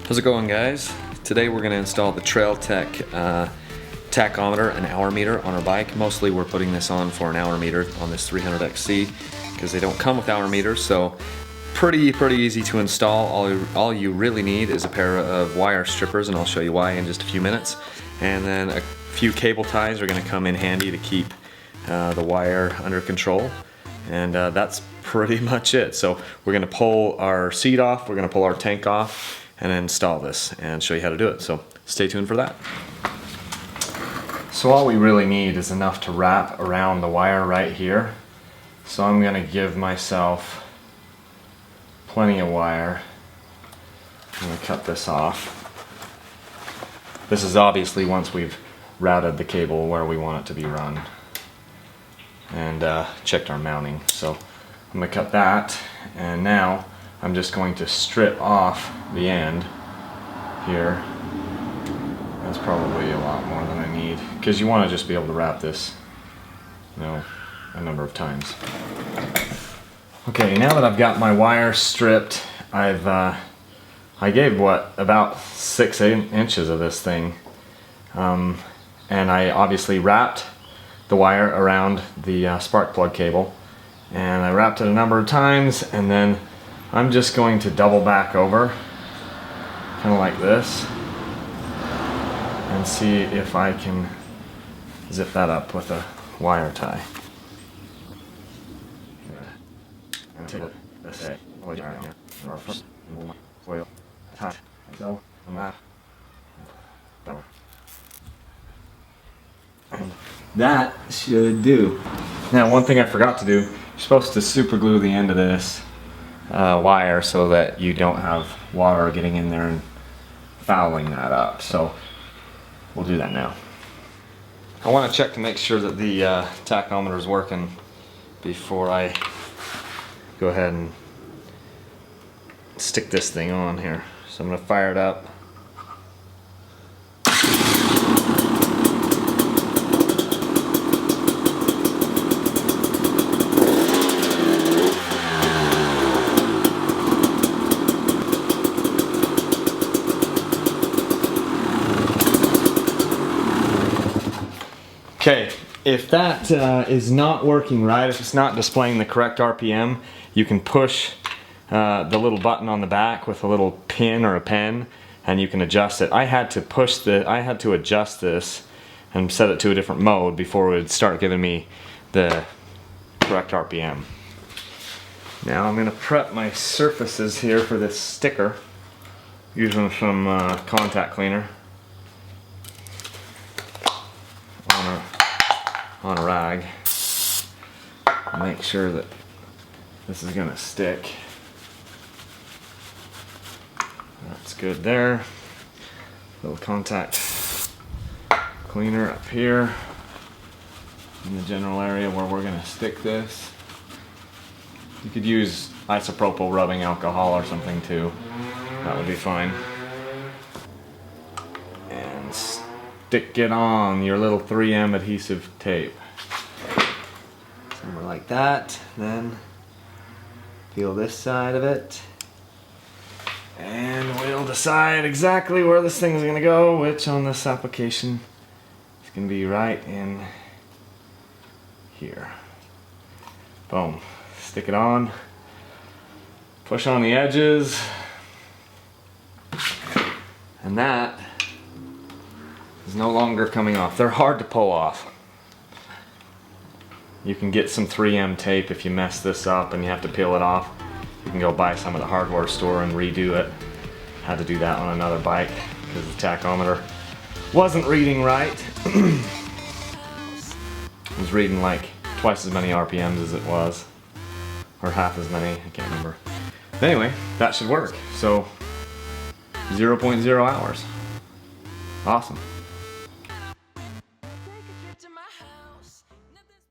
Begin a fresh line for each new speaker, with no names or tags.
How's it going, guys? Today we're going to install the Trail Tech tachometer and hour meter on our bike. Mostly we're putting this on for an hour meter on this 300XC because they don't come with hour meters, so pretty easy to install. All you really need is a pair of wire strippers, and I'll show you why in just a few minutes. And then a few cable ties are going to come in handy to keep the wire under control. And that's pretty much it. So we're going to pull our seat off, we're going to pull our tank off, and then install this and show you how to do it. So stay tuned for that. So all we really need is enough to wrap around the wire right here. So I'm going to give myself plenty of wire. I'm going to cut this off. This is obviously once we've routed the cable where we want it to be run and checked our mounting. So I'm going to cut that, and now I'm just going to strip off the end here. That's probably a lot more than I need, because you want to just be able to wrap this, you know, a number of times. Okay, now that I've got my wire stripped, I gave about 6 inches of this thing, and I obviously wrapped the wire around the spark plug cable, and I wrapped it a number of times, and then I'm just going to double back over, kind of like this, and see if I can zip that up with a wire tie. That should do. Now, one thing I forgot to do, you're supposed to super glue the end of this wire so that you don't have water getting in there and fouling that up. So we'll do that now. I want to check to make sure that the tachometer is working before I go ahead and stick this thing on here. So I'm going to fire it up. Okay, if that is not working right, if it's not displaying the correct RPM, you can push the little button on the back with a little pin or a pen, and you can adjust it. I had to adjust this and set it to a different mode before it would start giving me the correct RPM. Now I'm going to prep my surfaces here for this sticker using some contact cleaner on a rag. Make sure that this is gonna stick. That's good there. Little contact cleaner up here in the general area where we're gonna stick this. You could use isopropyl rubbing alcohol or something too. That would be fine. And stick it on your little 3M adhesive tape. Somewhere like that. Then feel this side of it. And we'll decide exactly where this thing is going to go, which on this application is going to be right in here. Boom. Stick it on. Push on the edges. And that is no longer coming off. They're hard to pull off. You can get some 3M tape if you mess this up and you have to peel it off. You can go buy some at the hardware store and redo it. Had to do that on another bike because the tachometer wasn't reading right. It was reading like twice as many RPMs as it was, or half as many, I can't remember. But anyway, that should work. So 0.0 hours. Awesome.